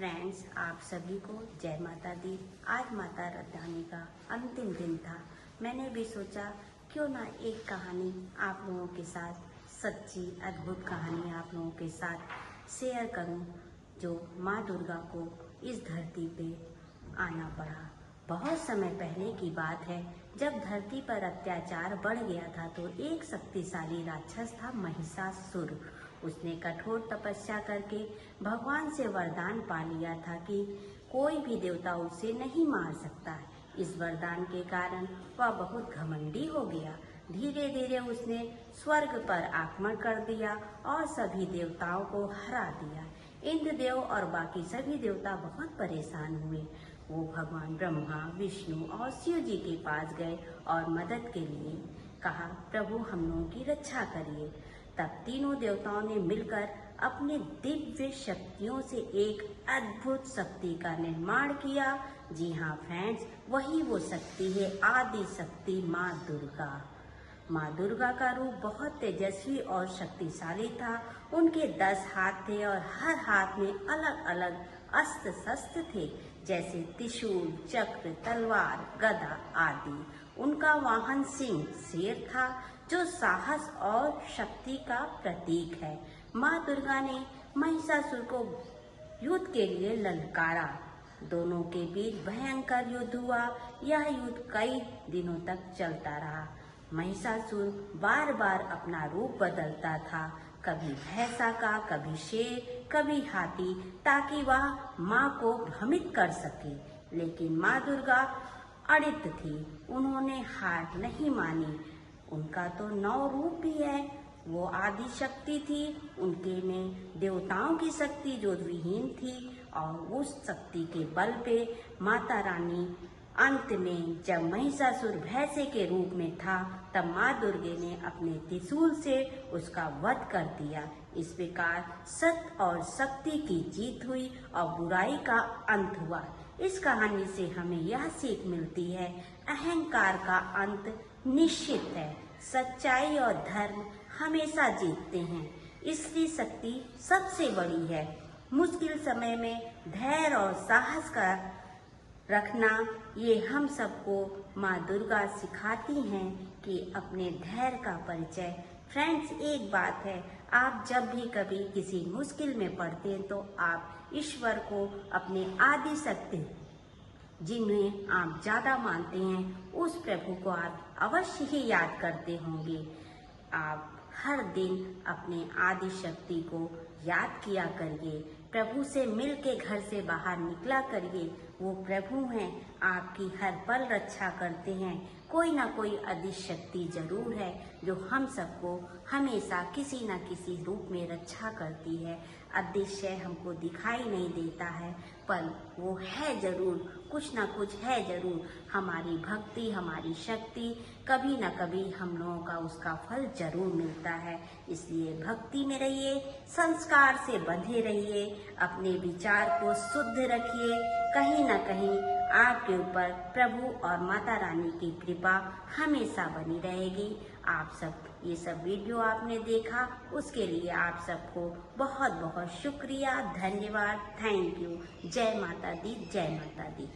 Friends, आप सभी को जय माता दी। आज माता रतवानी का अंतिम दिन था। मैंने भी सोचा क्यों ना एक कहानी आप लोगों के साथ, सच्ची अद्भुत कहानी आप लोगों के साथ शेयर करूं, जो माँ दुर्गा को इस धरती पे आना पड़ा। बहुत समय पहले की बात है, जब धरती पर अत्याचार बढ़ गया था तो एक शक्तिशाली राक्षस था महिषासुर। उसने कठोर तपस्या करके भगवान से वरदान पा लिया था कि कोई भी देवता उसे नहीं मार सकता। इस वरदान के कारण वह बहुत घमंडी हो गया। धीरे धीरे उसने स्वर्ग पर आक्रमण कर दिया और सभी देवताओं को हरा दिया। इंद्र देव और बाकी सभी देवता बहुत परेशान हुए। वो भगवान ब्रह्मा, विष्णु और शिव जी के पास गए और मदद के लिए कहा, प्रभु हम लोगों की रक्षा करिए। तब तीनों देवताओं ने मिलकर अपने दिव्य शक्तियों से एक अद्भुत शक्ति का निर्माण किया। जी हाँ फ्रेंड्स, वही वो शक्ति है आदि शक्ति माँ दुर्गा। माँ दुर्गा का रूप बहुत तेजस्वी और शक्तिशाली था। उनके 10 हाथ थे और हर हाथ में अलग अलग अस्त्र शस्त्र थे, जैसे त्रिशूल, चक्र, तलवार, गदा आदि। उनका वाहन सिंह शेर था, जो साहस और शक्ति का प्रतीक है। माँ दुर्गा ने महिषासुर को युद्ध के लिए ललकारा। दोनों के बीच भयंकर युद्ध हुआ। यह युद्ध कई दिनों तक चलता रहा। महिषासुर बार बार अपना रूप बदलता था, कभी भैंसा का, कभी शेर, कभी हाथी, ताकि वह माँ को भ्रमित कर सके। लेकिन माँ दुर्गा अडिग थी, उन्होंने हार नहीं मानी। उनका तो 9 रूप भी है। वो आदि शक्ति थी, उनके में देवताओं की शक्ति जो विहीन थी, और उस शक्ति के बल पे माता रानी अंत में जब महिषासुर भैंसे के रूप में था, तब माँ दुर्गे ने अपने त्रिशूल से उसका वध कर दिया। इस प्रकार सत्य और शक्ति की जीत हुई और बुराई का अंत हुआ। इस कहानी से हमें यह सीख मिलती है, अहंकार का अंत निश्चित है। सच्चाई और धर्म हमेशा जीतते हैं। स्त्री शक्ति सबसे बड़ी है। मुश्किल समय में धैर्य और साहस का रखना, ये हम सबको माँ दुर्गा सिखाती हैं कि अपने धैर्य का परिचय। फ्रेंड्स, एक बात है, आप जब भी कभी किसी मुश्किल में पड़ते हैं तो आप ईश्वर को, अपने आदि शक्ति जिन्हें आप ज़्यादा मानते हैं, उस प्रभु को आप अवश्य ही याद करते होंगे। आप हर दिन अपने आदि शक्ति को याद किया करिए। प्रभु से मिल के घर से बाहर निकला करिए। वो प्रभु हैं, आपकी हर पल रक्षा करते हैं। कोई ना कोई आदि शक्ति जरूर है जो हम सबको हमेशा किसी न किसी रूप में रक्षा करती है। अदृश्य हमको दिखाई नहीं देता है, पर वो है जरूर, कुछ ना कुछ है जरूर। हमारी भक्ति, हमारी शक्ति, कभी ना कभी हम लोगों का उसका फल जरूर मिलता है। इसलिए भक्ति में रहिए, संस्कार से बंधे रहिए, अपने विचार को शुद्ध रखिए। कहीं ना कहीं आपके ऊपर प्रभु और माता रानी की कृपा हमेशा बनी रहेगी। आप सब ये सब वीडियो आपने देखा, उसके लिए आप सबको बहुत बहुत शुक्रिया, धन्यवाद, थैंक यू। जय माता दी, जय माता दी।